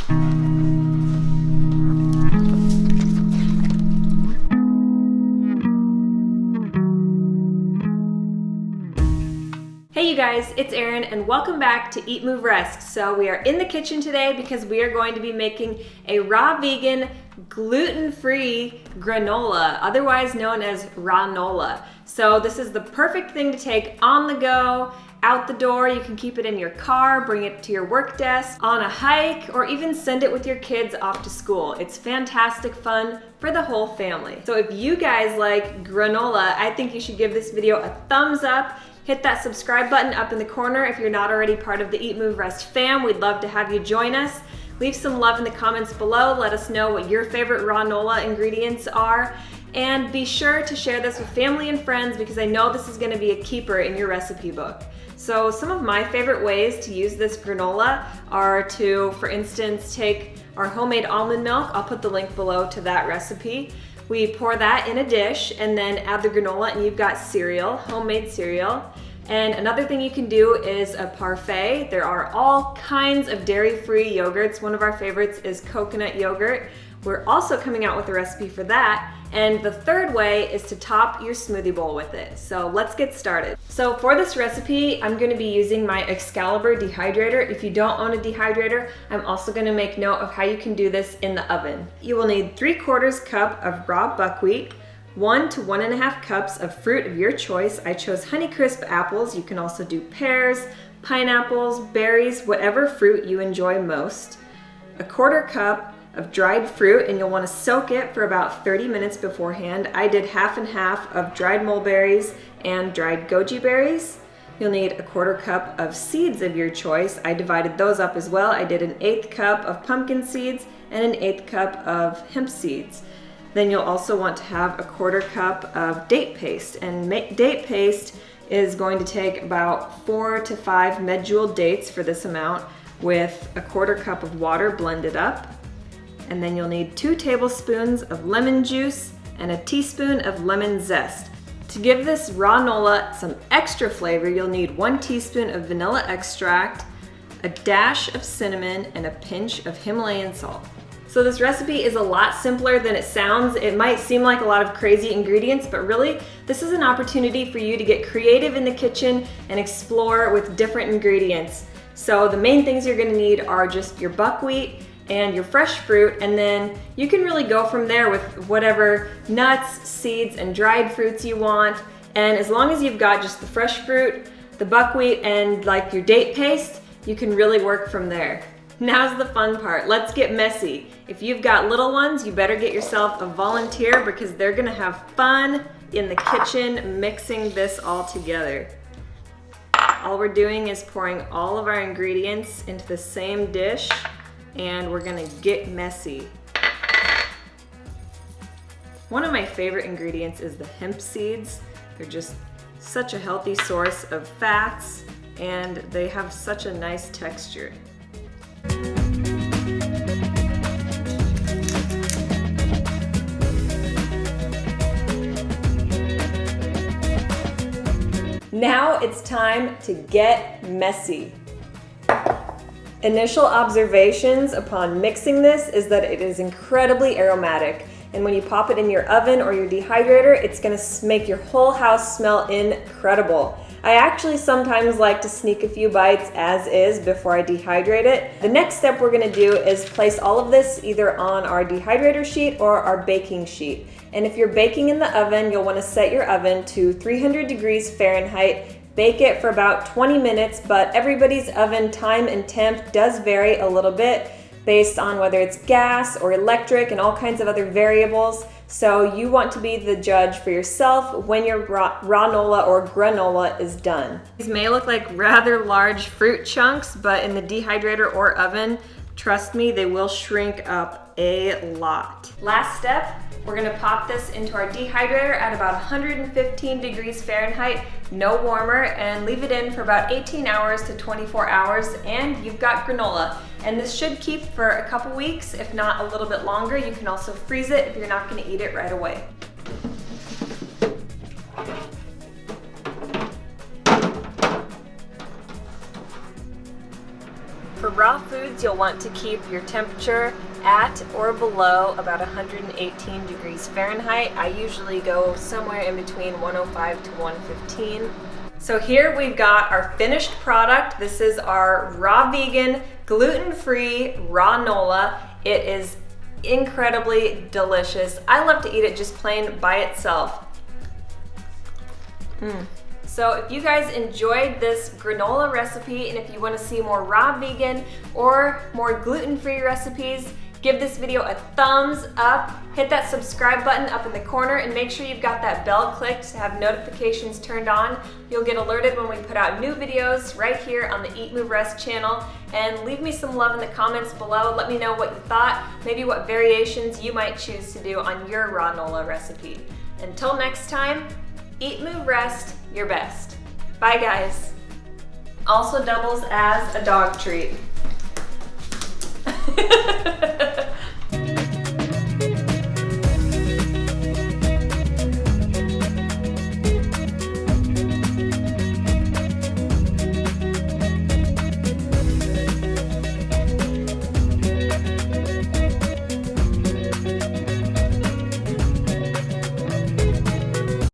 Hey you guys, it's Erin and welcome back to EatMoveRest. So we are in the kitchen today because we are going to be making a raw vegan, gluten-free granola, otherwise known as Rawnola. So this is the perfect thing to take on the go, out the door. You can keep it in your car, bring it to your work desk, on a hike, or even send it with your kids off to school. It's fantastic fun for the whole family. So if you guys like granola, I think you should give this video a thumbs up. Hit that subscribe button up in the corner if you're not already part of the EatMoveRest fam. We'd love to have you join us. Leave some love in the comments below. Let us know what your favorite Rawnola ingredients are. And be sure to share this with family and friends because I know this is gonna be a keeper in your recipe book. So some of my favorite ways to use this granola are to, for instance, take our homemade almond milk. I'll put the link below to that recipe. We pour that in a dish and then add the granola and you've got cereal, homemade cereal. And another thing you can do is a parfait. There are all kinds of dairy-free yogurts. One of our favorites is coconut yogurt. We're also coming out with a recipe for that. And the third way is to top your smoothie bowl with it. So let's get started. So for this recipe, I'm gonna be using my Excalibur dehydrator. If you don't own a dehydrator, I'm also gonna make note of how you can do this in the oven. You will need 3/4 cup of raw buckwheat, 1 to 1.5 cups of fruit of your choice. I chose Honeycrisp apples. You can also do pears, pineapples, berries, whatever fruit you enjoy most. 1/4 cup of dried fruit, and you'll want to soak it for about 30 minutes beforehand. I did half and half of dried mulberries and dried goji berries. You'll need 1/4 cup of seeds of your choice. I divided those up as well. I did 1/8 cup of pumpkin seeds and 1/8 cup of hemp seeds. Then you'll also want to have 1/4 cup of date paste, and date paste is going to take about 4 to 5 medjool dates for this amount with 1/4 cup of water blended up. And then you'll need 2 tablespoons of lemon juice and a teaspoon of lemon zest. To give this Rawnola some extra flavor, you'll need 1 teaspoon of vanilla extract, a dash of cinnamon, and a pinch of Himalayan salt. So this recipe is a lot simpler than it sounds. It might seem like a lot of crazy ingredients, but really, this is an opportunity for you to get creative in the kitchen and explore with different ingredients. So the main things you're gonna need are just your buckwheat and your fresh fruit, and then you can really go from there with whatever nuts, seeds, and dried fruits you want. And as long as you've got just the fresh fruit, the buckwheat, and like your date paste, you can really work from there. Now's the fun part. Let's get messy. If you've got little ones, you better get yourself a volunteer because they're gonna have fun in the kitchen mixing this all together. All we're doing is pouring all of our ingredients into the same dish, and we're gonna get messy. One of my favorite ingredients is the hemp seeds. They're just such a healthy source of fats, and they have such a nice texture. Now it's time to get messy. Initial observations upon mixing this is that it is incredibly aromatic, and when you pop it in your oven or your dehydrator, it's gonna make your whole house smell incredible. I actually sometimes like to sneak a few bites as is before I dehydrate it. The next step we're gonna do is place all of this either on our dehydrator sheet or our baking sheet. And if you're baking in the oven, you'll wanna set your oven to 300 degrees Fahrenheit. Bake it for about 20 minutes, but everybody's oven time and temp does vary a little bit based on whether it's gas or electric and all kinds of other variables. So you want to be the judge for yourself when your Rawnola or granola is done. These may look like rather large fruit chunks, but in the dehydrator or oven, trust me, they will shrink up a lot. Last step, we're gonna pop this into our dehydrator at about 115 degrees Fahrenheit, no warmer, and leave it in for about 18 hours to 24 hours, and you've got granola. And this should keep for a couple weeks, if not a little bit longer. You can also freeze it if you're not gonna eat it right away. For raw foods, you'll want to keep your temperature at or below about 118 degrees Fahrenheit. I usually go somewhere in between 105 to 115. So here we've got our finished product. This is our raw vegan, gluten-free Rawnola. It is incredibly delicious. I love to eat it just plain by itself. So if you guys enjoyed this granola recipe and if you want to see more raw vegan or more gluten-free recipes, give this video a thumbs up, hit that subscribe button up in the corner, and make sure you've got that bell clicked to have notifications turned on. You'll get alerted when we put out new videos right here on the EatMoveRest channel. And leave me some love in the comments below. Let me know what you thought, maybe what variations you might choose to do on your Rawnola recipe. Until next time, eat, move, rest your best. Bye guys. Also doubles as a dog treat.